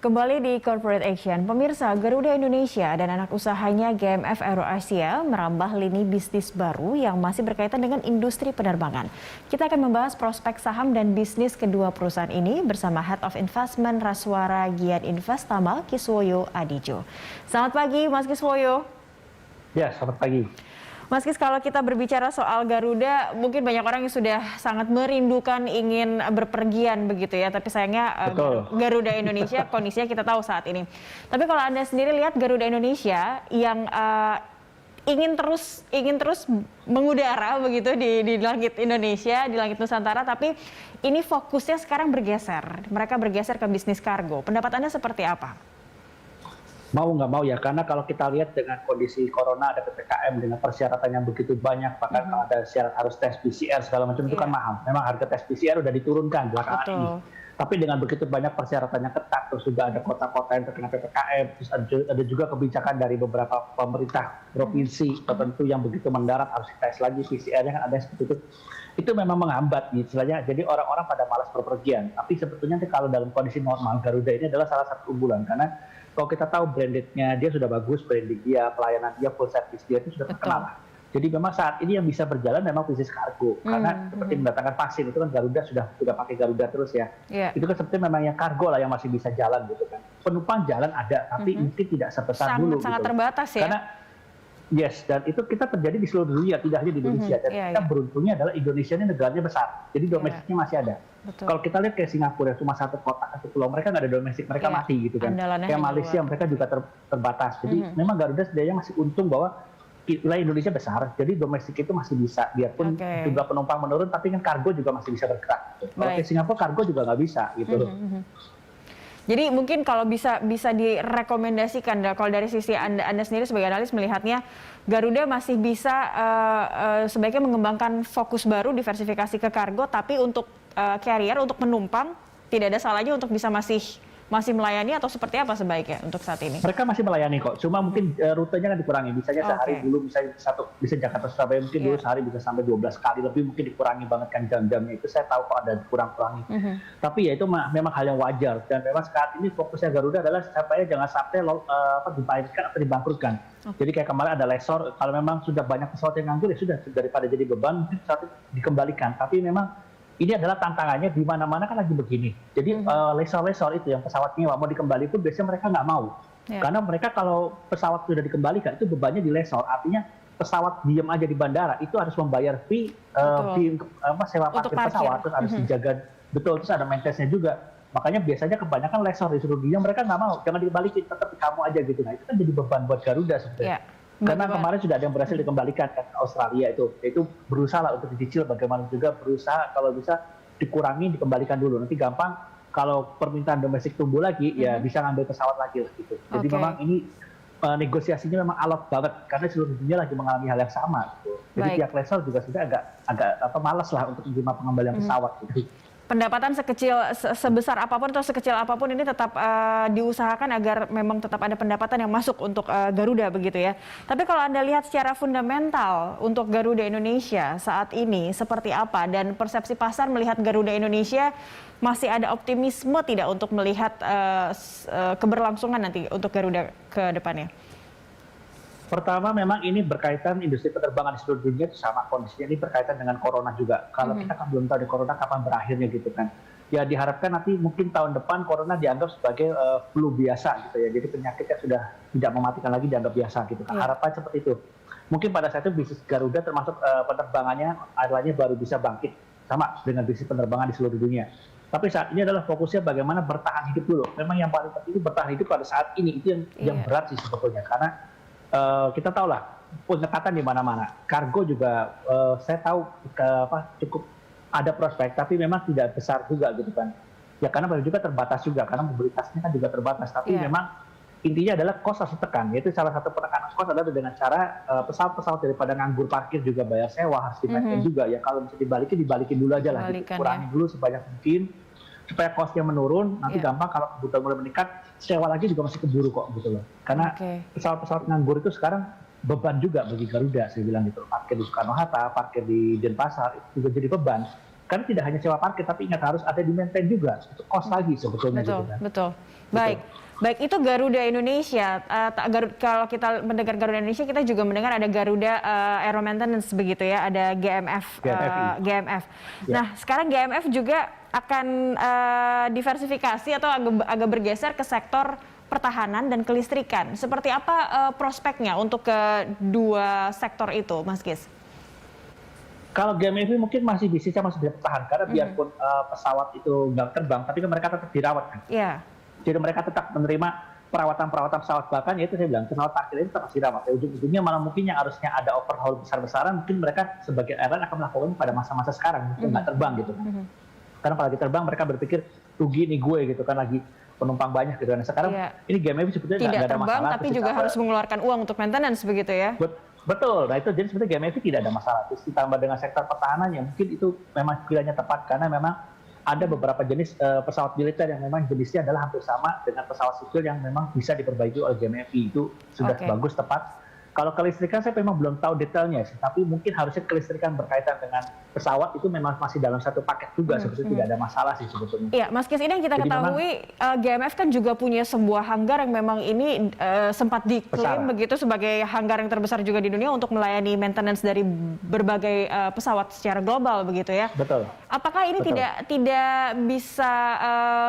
Kembali di Corporate Action, pemirsa Garuda Indonesia dan anak usahanya GMF AeroAsia merambah lini bisnis baru yang masih berkaitan dengan industri penerbangan. Kita akan membahas prospek saham dan bisnis kedua perusahaan ini bersama Head of Investment Raswara Gian Investama Kiswoyo Adijo. Selamat pagi Mas Kiswoyo. Ya, selamat pagi. Mas Kis, kalau kita berbicara soal Garuda, mungkin banyak orang yang sudah sangat merindukan ingin berpergian begitu ya. Tapi sayangnya Garuda Indonesia kondisinya kita tahu saat ini. Tapi kalau Anda sendiri lihat Garuda Indonesia yang ingin terus mengudara begitu di langit Indonesia, di langit Nusantara, tapi ini fokusnya sekarang bergeser. Mereka bergeser ke bisnis kargo. Pendapat Anda seperti apa? Mau nggak mau ya, karena kalau kita lihat dengan kondisi corona, ada PPKM dengan persyaratan yang begitu banyak, bahkan kalau ada syarat harus tes PCR segala macam itu kan mahal. Memang harga tes PCR udah diturunkan belakangan ini. Tapi dengan begitu banyak persyaratannya ketat, terus juga ada kota-kota yang terkena PPKM, terus ada juga kebijakan dari beberapa pemerintah provinsi tertentu yang begitu mendarat harus tes lagi PCR-nya kan ada seperti itu. Itu memang menghambat istilahnya, jadi orang-orang pada malas berpergian. Tapi sebetulnya kalau dalam kondisi normal, Garuda ini adalah salah satu unggulan, karena kalau kita tahu brandednya dia sudah bagus, branding dia, pelayanan dia, full service dia itu sudah terkenal. Jadi memang saat ini yang bisa berjalan memang bisnis kargo, karena seperti mendatangkan vaksin itu kan Garuda sudah pakai Garuda terus ya. Itu kan seperti memang yang kargo lah yang masih bisa jalan gitu kan. Penumpang jalan ada, tapi mungkin tidak sebesar dulu. Sangat gitu. Terbatas ya. Karena dan itu kita terjadi di seluruh dunia, tidak hanya di Indonesia. Dan kita beruntungnya adalah Indonesia ini negaranya besar, jadi domestiknya masih ada. Kalau kita lihat kayak Singapura, cuma satu kota, satu pulau, mereka nggak ada domestik, mereka mati gitu kan. Kayak Malaysia, mereka juga terbatas. Jadi memang Garuda sebenarnya masih untung bahwa wilayah Indonesia besar, jadi domestik itu masih bisa, biarpun jumlah penumpang menurun, tapi kan kargo juga masih bisa bergerak. Kalau ke Singapura, kargo juga nggak bisa gitu. Jadi mungkin kalau bisa direkomendasikan, kalau dari sisi Anda sendiri sebagai analis melihatnya Garuda masih bisa sebaiknya mengembangkan fokus baru, diversifikasi ke kargo, tapi untuk carrier, untuk penumpang tidak ada salahnya untuk bisa masih melayani atau seperti apa sebaiknya untuk saat ini? Mereka masih melayani kok, cuma mungkin rutenya kan dikurangi. Misalnya sehari dulu bisa Jakarta Surabaya mungkin dulu sehari bisa sampai 12 kali lebih, mungkin dikurangi banget kan jam-jamnya itu. Saya tahu kok ada kurang-kurangi. Tapi ya itu memang hal yang wajar, dan memang saat ini fokusnya Garuda adalah supaya jangan sampai dibalikkan atau dibangkrutkan. Jadi kayak kemarin ada lessor, kalau memang sudah banyak pesawat yang nganggur ya sudah, daripada jadi beban mungkin pesawat dikembalikan. Tapi memang ini adalah tantangannya, di mana-mana kan lagi begini. Jadi lessor itu yang pesawat nyewa mau dikembali pun biasanya mereka nggak mau. Karena mereka kalau pesawat sudah dikembalikan itu bebannya di lessor. Artinya pesawat diem aja di bandara itu harus membayar fee sewa parkir pesawat, terus harus dijaga betul, terus ada maintenance-nya juga. Makanya biasanya kebanyakan lessor di seluruh dunia mereka nggak mau, jangan dibalikin, tetap kamu aja gitu. Nah itu kan jadi beban buat Garuda sebenarnya. Karena kemarin sudah ada yang berhasil dikembalikan ke Australia itu berusaha lah untuk dicicil, bagaimana juga berusaha kalau bisa dikurangi, dikembalikan dulu. Nanti gampang kalau permintaan domestik tumbuh lagi ya bisa ngambil pesawat lagi gitu. Jadi memang ini negosiasinya memang alot banget karena seluruh dunia lagi mengalami hal yang sama gitu. Jadi pihak lessor juga sudah agak malas lah untuk menerima pengembalian pesawat gitu. Pendapatan sebesar apapun atau sekecil apapun ini tetap diusahakan agar memang tetap ada pendapatan yang masuk untuk Garuda begitu ya. Tapi kalau Anda lihat secara fundamental untuk Garuda Indonesia saat ini seperti apa, dan persepsi pasar melihat Garuda Indonesia masih ada optimisme tidak untuk melihat keberlangsungan nanti untuk Garuda ke depannya? Pertama memang ini berkaitan industri penerbangan di seluruh dunia itu sama kondisinya, ini berkaitan dengan corona juga. Kalau kita kan belum tahu di corona kapan berakhirnya gitu kan. Ya diharapkan nanti mungkin tahun depan corona dianggap sebagai flu biasa gitu ya. Jadi penyakitnya sudah tidak mematikan lagi, dianggap biasa gitu kan. Harapan seperti itu. Mungkin pada saat itu bisnis Garuda termasuk penerbangannya airline-nya baru bisa bangkit sama dengan bisnis penerbangan di seluruh dunia. Tapi saat ini adalah fokusnya bagaimana bertahan hidup dulu. Memang yang paling penting itu bertahan hidup pada saat ini, itu yang berat sih sebetulnya, karena kita tahu lah pengetatan di mana-mana. Kargo juga saya tahu cukup ada prospek, tapi memang tidak besar juga gitu kan. Ya karena baru juga terbatas juga, karena mobilitasnya kan juga terbatas. Tapi memang intinya adalah kos harus ditekan. Yaitu salah satu penekanan kos adalah dengan cara pesawat-pesawat daripada nganggur parkir juga bayar sewa harus di-maintain juga. Ya kalau bisa dibalikin dulu aja lah. Gitu. Kurangi dulu sebanyak mungkin supaya costnya menurun, nanti gampang kalau kebutuhan mulai meningkat, sewa lagi juga masih keburu kok gitu loh. Karena pesawat-pesawat nganggur itu sekarang beban juga bagi Garuda, saya bilang gitu. Parkir di Soekarno-Hatta, parkir di Denpasar, itu juga jadi beban. Karena tidak hanya sewa parkir, tapi ingat harus ada di maintain juga, itu cost lagi sebetulnya. Betul, gitu kan. betul. Baik. Baik, itu Garuda Indonesia. Kalau kita mendengar Garuda Indonesia, kita juga mendengar ada Garuda Aero Maintenance begitu ya, ada GMF. GMF. Ya. Nah, sekarang GMF juga akan diversifikasi atau agak bergeser ke sektor pertahanan dan kelistrikan. Seperti apa prospeknya untuk kedua sektor itu, Mas Gis? Kalau GMF mungkin masih bisnisnya masih bertahan, karena biarpun pesawat itu nggak terbang, tapi kan mereka tetap dirawat kan. Iya. Jadi mereka tetap menerima perawatan pesawat, bahkan ya itu saya bilang pesawat parkir itu tetap masih dirawat. Ya, ujung-ujungnya malah mungkin yang harusnya ada overhaul besar-besaran, mungkin mereka sebagai airline akan melakukan pada masa-masa sekarang, mungkin nggak terbang gitu. Karena kalau lagi terbang mereka berpikir rugi nih gue gitu kan, lagi penumpang banyak gitu. Nah sekarang ini GMF sebetulnya nggak ada terbang, masalah. tapi juga harus mengeluarkan uang untuk maintenance begitu ya? Betul, nah itu jadi sebetulnya GMF tidak ada masalah. Terus ditambah dengan sektor pertahanan yang mungkin itu memang pilihannya tepat, karena memang ada beberapa jenis pesawat militer yang memang jenisnya adalah hampir sama dengan pesawat sipil yang memang bisa diperbaiki oleh GMF. Itu sudah bagus, tepat. Kalau kelistrikan saya memang belum tahu detailnya sih, tapi mungkin harusnya kelistrikan berkaitan dengan pesawat itu memang masih dalam satu paket juga, sebetulnya tidak ada masalah sih sebetulnya. Iya, Mas Gis, ini yang kita ketahui GMF kan juga punya sebuah hanggar yang memang ini sempat diklaim begitu sebagai hanggar yang terbesar juga di dunia untuk melayani maintenance dari berbagai pesawat secara global begitu ya. Betul. Apakah ini tidak bisa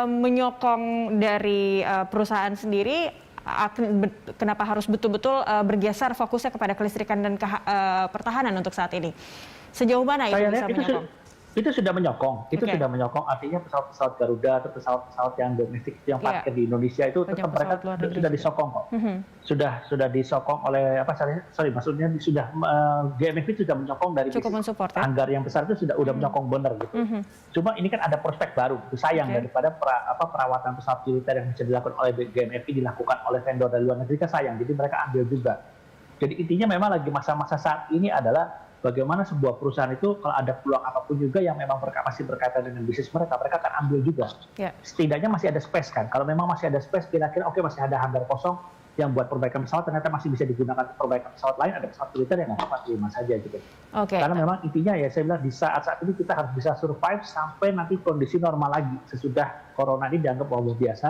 menyokong dari perusahaan sendiri? Kenapa harus betul-betul bergeser fokusnya kepada kelistrikan dan pertahanan untuk saat ini? Sejauh mana itu bisa menyokong? Itu sudah menyokong, sudah menyokong. Artinya pesawat-pesawat Garuda atau pesawat-pesawat yang domestik yang parkir di Indonesia itu tetap mereka sudah disokong kok. Sudah disokong oleh maksudnya sudah GMF itu sudah menyokong dari anggar yang besar itu sudah menyokong benar gitu. Cuma ini kan ada prospek baru, itu sayang daripada perawatan pesawat militer yang bisa dilakukan oleh GMF dilakukan oleh vendor dari luar negeri kan sayang. Jadi mereka ambil juga. Jadi intinya memang lagi masa-masa saat ini adalah bagaimana sebuah perusahaan itu kalau ada peluang apapun juga yang memang masih berkaitan dengan bisnis mereka akan ambil juga. Setidaknya masih ada space kan. Kalau memang masih ada space, kira-kira masih ada hanggar kosong yang buat perbaikan pesawat, ternyata masih bisa digunakan untuk perbaikan pesawat lain, ada pesawat militer yang nggak apa-apa, terima saja gitu. Karena memang intinya ya saya bilang di saat ini kita harus bisa survive sampai nanti kondisi normal lagi. Sesudah corona ini dianggap wabah biasa,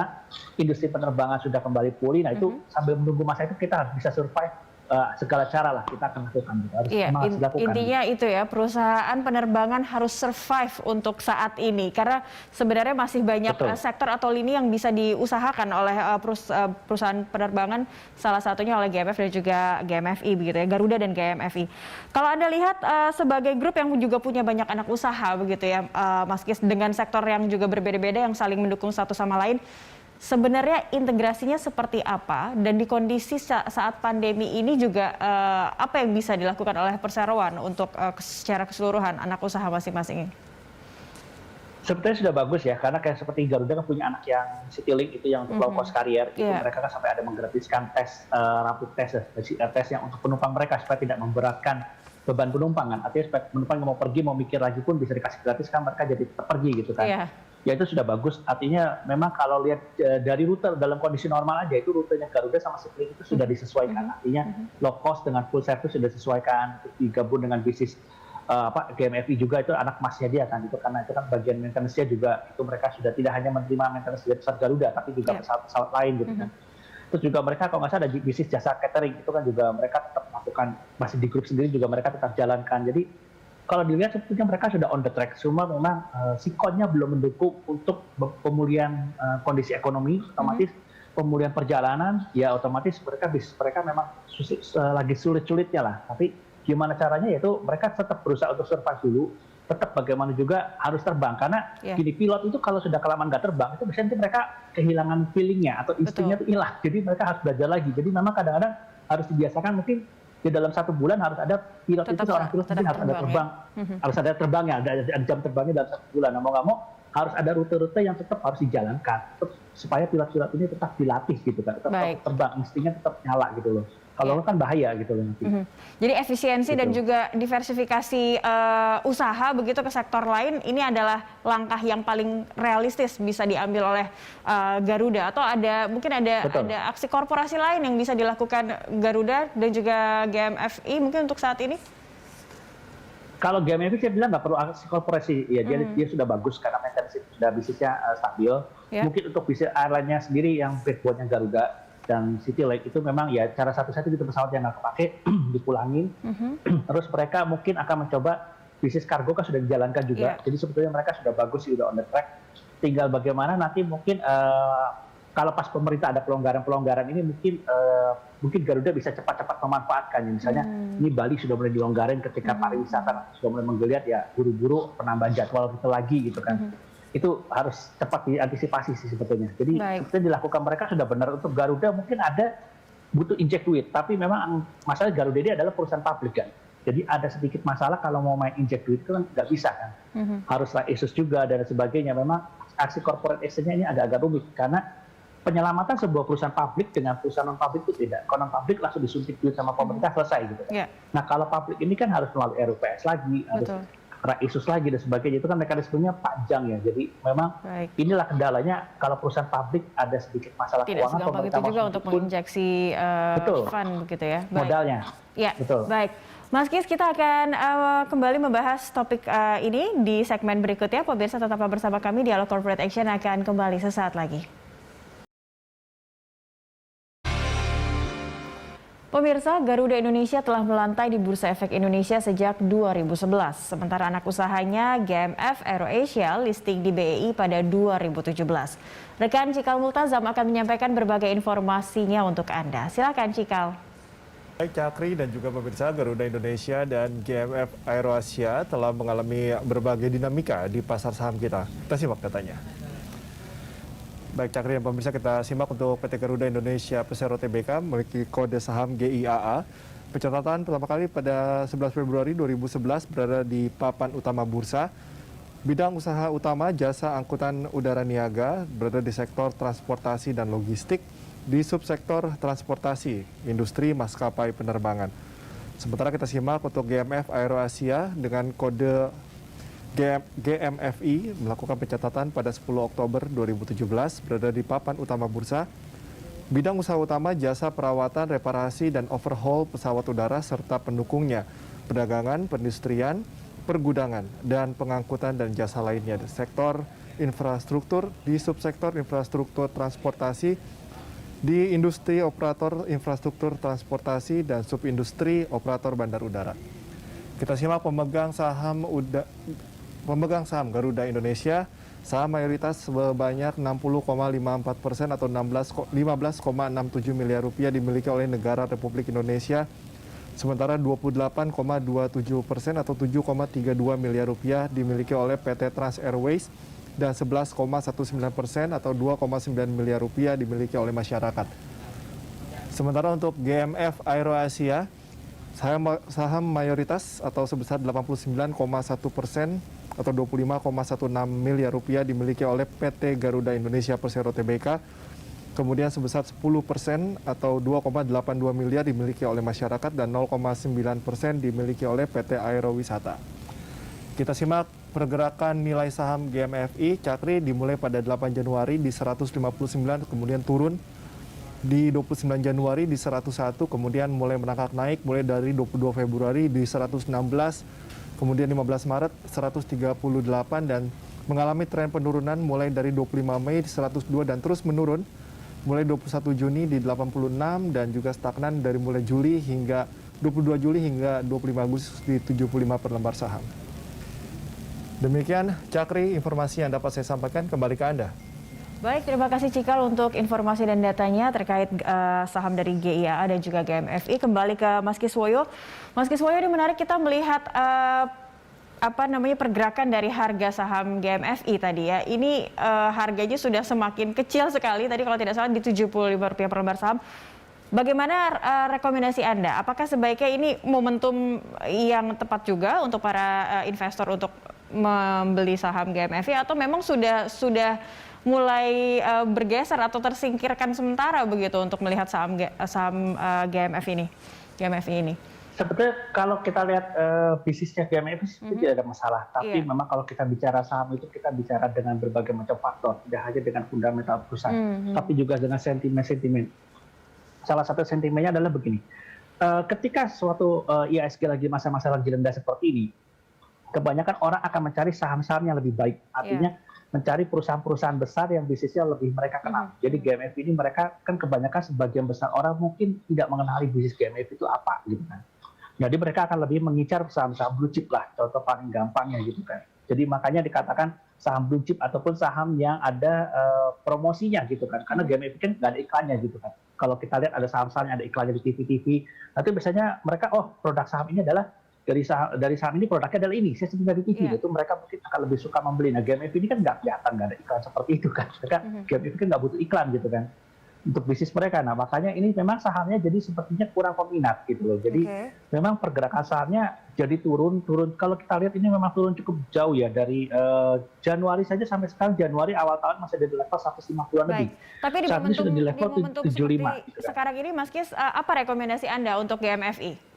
industri penerbangan sudah kembali pulih, nah itu sambil menunggu masa itu kita harus bisa survive. Segala cara lah kita akan lakukan, harus dilakukan. Intinya itu ya, perusahaan penerbangan harus survive untuk saat ini karena sebenarnya masih banyak sektor atau lini yang bisa diusahakan oleh perusahaan penerbangan, salah satunya oleh GMF dan juga GMFI begitu ya, Garuda dan GMFI. Kalau Anda lihat sebagai grup yang juga punya banyak anak usaha begitu ya, Mas Gis, dengan sektor yang juga berbeda-beda yang saling mendukung satu sama lain, sebenarnya integrasinya seperti apa, dan di kondisi saat pandemi ini juga apa yang bisa dilakukan oleh perseroan untuk secara keseluruhan anak usaha masing-masing ini? Sebetulnya sudah bagus ya, karena kayak seperti Garuda kan punya anak yang Citylink itu yang untuk low cost carrier, itu mereka kan sampai ada menggratiskan tes rapid test, tes yang untuk penumpang mereka supaya tidak memberatkan beban penumpang kan. Artinya supaya penumpang yang mau pergi mau mikir lagi pun bisa dikasih gratis kan, mereka jadi tetap pergi gitu kan. Ya itu sudah bagus, artinya memang kalau lihat dari rute dalam kondisi normal aja itu rutenya Garuda sama Citylink itu sudah disesuaikan, artinya low cost dengan full service sudah disesuaikan, digabung dengan bisnis GMFI juga itu anak masnya dia kan, itu karena itu kan bagian maintenance-nya juga itu mereka sudah tidak hanya menerima maintenance dari pesawat Garuda tapi juga pesawat-pesawat lain gitu kan. Terus juga mereka kalau nggak salah ada bisnis jasa catering itu kan juga mereka tetap melakukan, masih di grup sendiri juga mereka tetap jalankan. Jadi kalau dilihat sebetulnya mereka sudah on the track, cuma memang sikonnya belum mendukung untuk pemulihan kondisi ekonomi, otomatis pemulihan perjalanan, ya otomatis mereka memang lagi sulit-sulitnya lah. Tapi gimana caranya, yaitu mereka tetap berusaha untuk survive dulu, tetap bagaimana juga harus terbang, karena gini, pilot itu kalau sudah kelamaan nggak terbang, itu biasanya mereka kehilangan feelingnya atau instingnya itu hilang, jadi mereka harus belajar lagi. Jadi memang kadang-kadang harus dibiasakan, mungkin di dalam 1 bulan harus ada pilot itu, seorang pilot harus ada terbang, harus ada terbangnya, ada jam terbangnya dalam 1 bulan. Nah, mau nggak mau harus ada rute-rute yang tetap harus dijalankan, supaya pilot-pilot ini tetap dilatih gitu kan, tetap terbang, instingnya tetap nyala gitu loh. Kalau kan bahaya gitu loh nanti. Jadi efisiensi dan juga diversifikasi usaha begitu ke sektor lain, ini adalah langkah yang paling realistis bisa diambil oleh Garuda, atau mungkin ada aksi korporasi lain yang bisa dilakukan Garuda dan juga GMFI mungkin untuk saat ini? Kalau GMF saya bilang nggak perlu aksi korporasi, ya dia sudah bagus karena mekanisme sudah bisnisnya stabil. Mungkin untuk bisnis airline-nya sendiri yang backbone-nya Garuda dan CityLink itu memang ya cara satu-satu itu pesawat yang nggak kepake dipulangin. Terus mereka mungkin akan mencoba bisnis kargo kan sudah dijalankan juga. Jadi sebetulnya mereka sudah bagus, sudah on the track. Tinggal bagaimana nanti mungkin kalau pas pemerintah ada pelonggaran-pelonggaran ini mungkin Garuda bisa cepat-cepat memanfaatkan. Misalnya ini Bali sudah mulai dilonggarin ketika pariwisata sudah mulai menggeliat, ya buru-buru penambahan jadwal kita lagi gitu kan. Itu harus cepat diantisipasi sih sebetulnya. Jadi sebetulnya dilakukan mereka sudah benar. Untuk Garuda mungkin ada butuh injek duit, tapi memang masalah Garuda ini adalah perusahaan publik kan. Jadi ada sedikit masalah kalau mau main injek duit itu kan nggak bisa kan. Harus ISUS juga dan sebagainya. Memang aksi corporate action-nya ini agak-agak rumit karena penyelamatan sebuah perusahaan publik dengan perusahaan non publik itu tidak. Kalau non publik langsung disuntik duit sama pemerintah selesai gitu kan. Nah kalau publik ini kan harus melalui RUPS lagi, harus ISUS lagi dan sebagainya. Itu kan mekanismenya panjang ya. Jadi memang inilah kendalanya kalau perusahaan publik ada sedikit masalah tidak keuangan. Tidak segampang itu juga untuk menginjeksi fund begitu ya. Modalnya. Ya, baik. Mas Kis, kita akan kembali membahas topik ini di segmen berikutnya. Pemirsa tetaplah bersama kami, Dialog Corporate Action akan kembali sesaat lagi. Pemirsa, Garuda Indonesia telah melantai di Bursa Efek Indonesia sejak 2011. Sementara anak usahanya GMF AeroAsia listing di BEI pada 2017. Rekan Cikal Multazam akan menyampaikan berbagai informasinya untuk Anda. Silakan Cikal. Baik Cakri dan juga pemirsa, Garuda Indonesia dan GMF AeroAsia telah mengalami berbagai dinamika di pasar saham kita. Kita simak datanya. Baik Cakri dan pemirsa, kita simak untuk PT Garuda Indonesia Persero Tbk memiliki kode saham GIAA. Pencatatan pertama kali pada 11 Februari 2011 berada di papan utama bursa. Bidang usaha utama jasa angkutan udara niaga berada di sektor transportasi dan logistik, di subsektor transportasi, industri maskapai penerbangan. Sementara kita simak untuk GMF AeroAsia dengan kode GMFI melakukan pencatatan pada 10 Oktober 2017 berada di papan utama bursa. Bidang usaha utama jasa perawatan, reparasi, dan overhaul pesawat udara serta pendukungnya, perdagangan, perindustrian, pergudangan, dan pengangkutan dan jasa lainnya di sektor infrastruktur, di subsektor infrastruktur transportasi, di industri operator infrastruktur transportasi, dan subindustri operator bandar udara. Kita simak pemegang saham Garuda Indonesia, saham mayoritas sebanyak 60,54% atau 15,67 miliar rupiah dimiliki oleh negara Republik Indonesia, sementara 28,27% atau 7,32 miliar rupiah dimiliki oleh PT Trans Airways, dan 11,19% atau 2,9 miliar rupiah dimiliki oleh masyarakat. Sementara untuk GMF AeroAsia, saham mayoritas atau sebesar 89,1% atau 25,16 miliar rupiah dimiliki oleh PT Garuda Indonesia Persero Tbk. Kemudian sebesar 10% atau 2,82 miliar dimiliki oleh masyarakat dan 0,9% dimiliki oleh PT Aerowisata. Kita simak pergerakan nilai saham GMFI. Cakri dimulai pada 8 Januari di 159, kemudian turun di 29 Januari di 101, kemudian mulai merangkak naik mulai dari 22 Februari di 116, kemudian 15 Maret 138 dan mengalami tren penurunan mulai dari 25 Mei di 102 dan terus menurun mulai 21 Juni di 86 dan juga stagnan dari mulai Juli hingga 22 Juli hingga 25 Agustus di 75 per lembar saham. Demikian Cakri informasi yang dapat saya sampaikan, kembali ke Anda. Baik, terima kasih Cikal untuk informasi dan datanya terkait saham dari GIAA dan juga GMFI. Kembali ke Mas Kiswoyo. Mas Kiswoyo, ini menarik kita melihat pergerakan dari harga saham GMFI tadi ya. Ini harganya sudah semakin kecil sekali. Tadi kalau tidak salah di Rp75 per lembar saham. Bagaimana rekomendasi Anda? Apakah sebaiknya ini momentum yang tepat juga untuk para investor untuk membeli saham GMFI atau memang sudah mulai bergeser atau tersingkirkan sementara begitu untuk melihat saham GMFI ini? Sebetulnya kalau kita lihat bisnisnya GMFI itu tidak ada masalah. Tapi memang kalau kita bicara saham itu kita bicara dengan berbagai macam faktor. Tidak hanya dengan fundamental perusahaan, tapi juga dengan sentimen-sentimen. Salah satu sentimennya adalah begini. Ketika suatu IHSG lagi masa-masa lagi rendah seperti ini, kebanyakan orang akan mencari saham-saham yang lebih baik. Artinya mencari perusahaan-perusahaan besar yang bisnisnya lebih mereka kenal. Jadi GMF ini mereka kan kebanyakan sebagian besar orang mungkin tidak mengenali bisnis GMF itu apa gitu kan. Jadi mereka akan lebih mengincar saham-saham blue chip lah, contoh paling gampangnya gitu kan. Jadi makanya dikatakan saham blue chip ataupun saham yang ada promosinya gitu kan. Karena GMF kan nggak ada iklannya gitu kan. Kalau kita lihat ada saham-saham yang ada iklannya di TV-TV, nanti biasanya mereka, oh produk saham ini adalah dari saham ini produknya adalah ini, saya sebut dari TV, itu mereka mungkin akan lebih suka membeli. Nah GMF ini kan nggak kelihatan, nggak ada iklan seperti itu kan. GMF kan nggak butuh iklan gitu kan untuk bisnis mereka. Nah makanya ini memang sahamnya jadi sepertinya kurang peminat gitu loh. Jadi memang pergerakan sahamnya jadi turun. Kalau kita lihat ini memang turun cukup jauh ya dari Januari saja sampai sekarang. Januari awal tahun masih ada di level 150-an lebih. Tapi di saat ini sudah di level 75. Gitu kan. Sekarang ini Mas Kis, apa rekomendasi Anda untuk GMFI?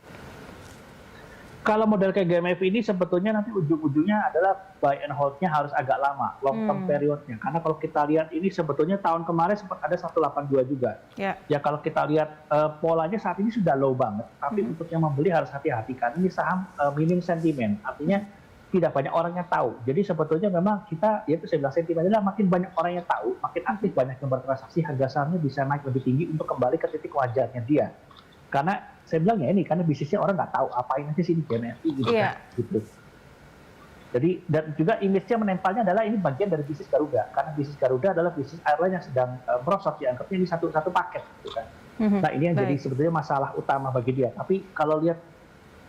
Kalau model kayak GMF ini sebetulnya nanti ujung-ujungnya adalah buy and hold-nya harus agak lama, long term period-nya. Karena kalau kita lihat ini sebetulnya tahun kemarin sempat ada 182 juga. Ya kalau kita lihat polanya saat ini sudah low banget. Tapi untuk yang membeli harus hati-hati kan. Ini saham minim sentimen, artinya tidak banyak orang yang tahu. Jadi sebetulnya memang kita, yaitu saya bilang sentimen adalah makin banyak orang yang tahu, makin aktif banyak yang bertransaksi, harga sahamnya bisa naik lebih tinggi untuk kembali ke titik wajarnya dia. Karena saya bilang ya ini, karena bisnisnya orang nggak tahu apain aja sih ini GMFI gitu kan. Gitu. Jadi, dan juga image-nya menempelnya adalah ini bagian dari bisnis Garuda. Karena bisnis Garuda adalah bisnis airline yang sedang merosot, dianggapnya ini satu paket gitu kan. Nah ini yang jadi sebetulnya masalah utama bagi dia. Tapi kalau lihat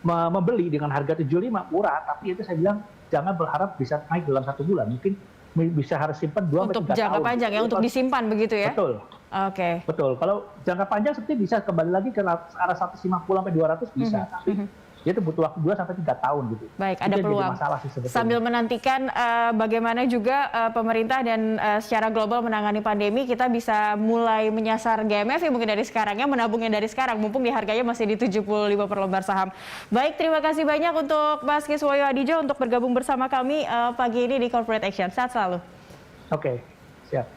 membeli dengan harga 75 murah, tapi itu saya bilang jangan berharap bisa naik dalam 1 bulan. Mungkin bisa harus simpan 2 sampai 3 tahun. Untuk jangka panjang ya, untuk disimpan begitu ya? Betul. Betul. Kalau jangka panjang seperti bisa kembali lagi ke arah 150 sampai 200 bisa. Tapi itu butuh waktu 2 sampai 3 tahun gitu. Baik, ada peluang. Sambil menantikan bagaimana juga pemerintah dan secara global menangani pandemi, kita bisa mulai menyasar GMF mungkin dari sekarang ya, menabungnya dari sekarang, mumpung di harganya masih di 75 per lembar saham. Baik, terima kasih banyak untuk Mas Kiswoyo Hadijo untuk bergabung bersama kami pagi ini di Corporate Action. Sehat selalu. Oke, siap.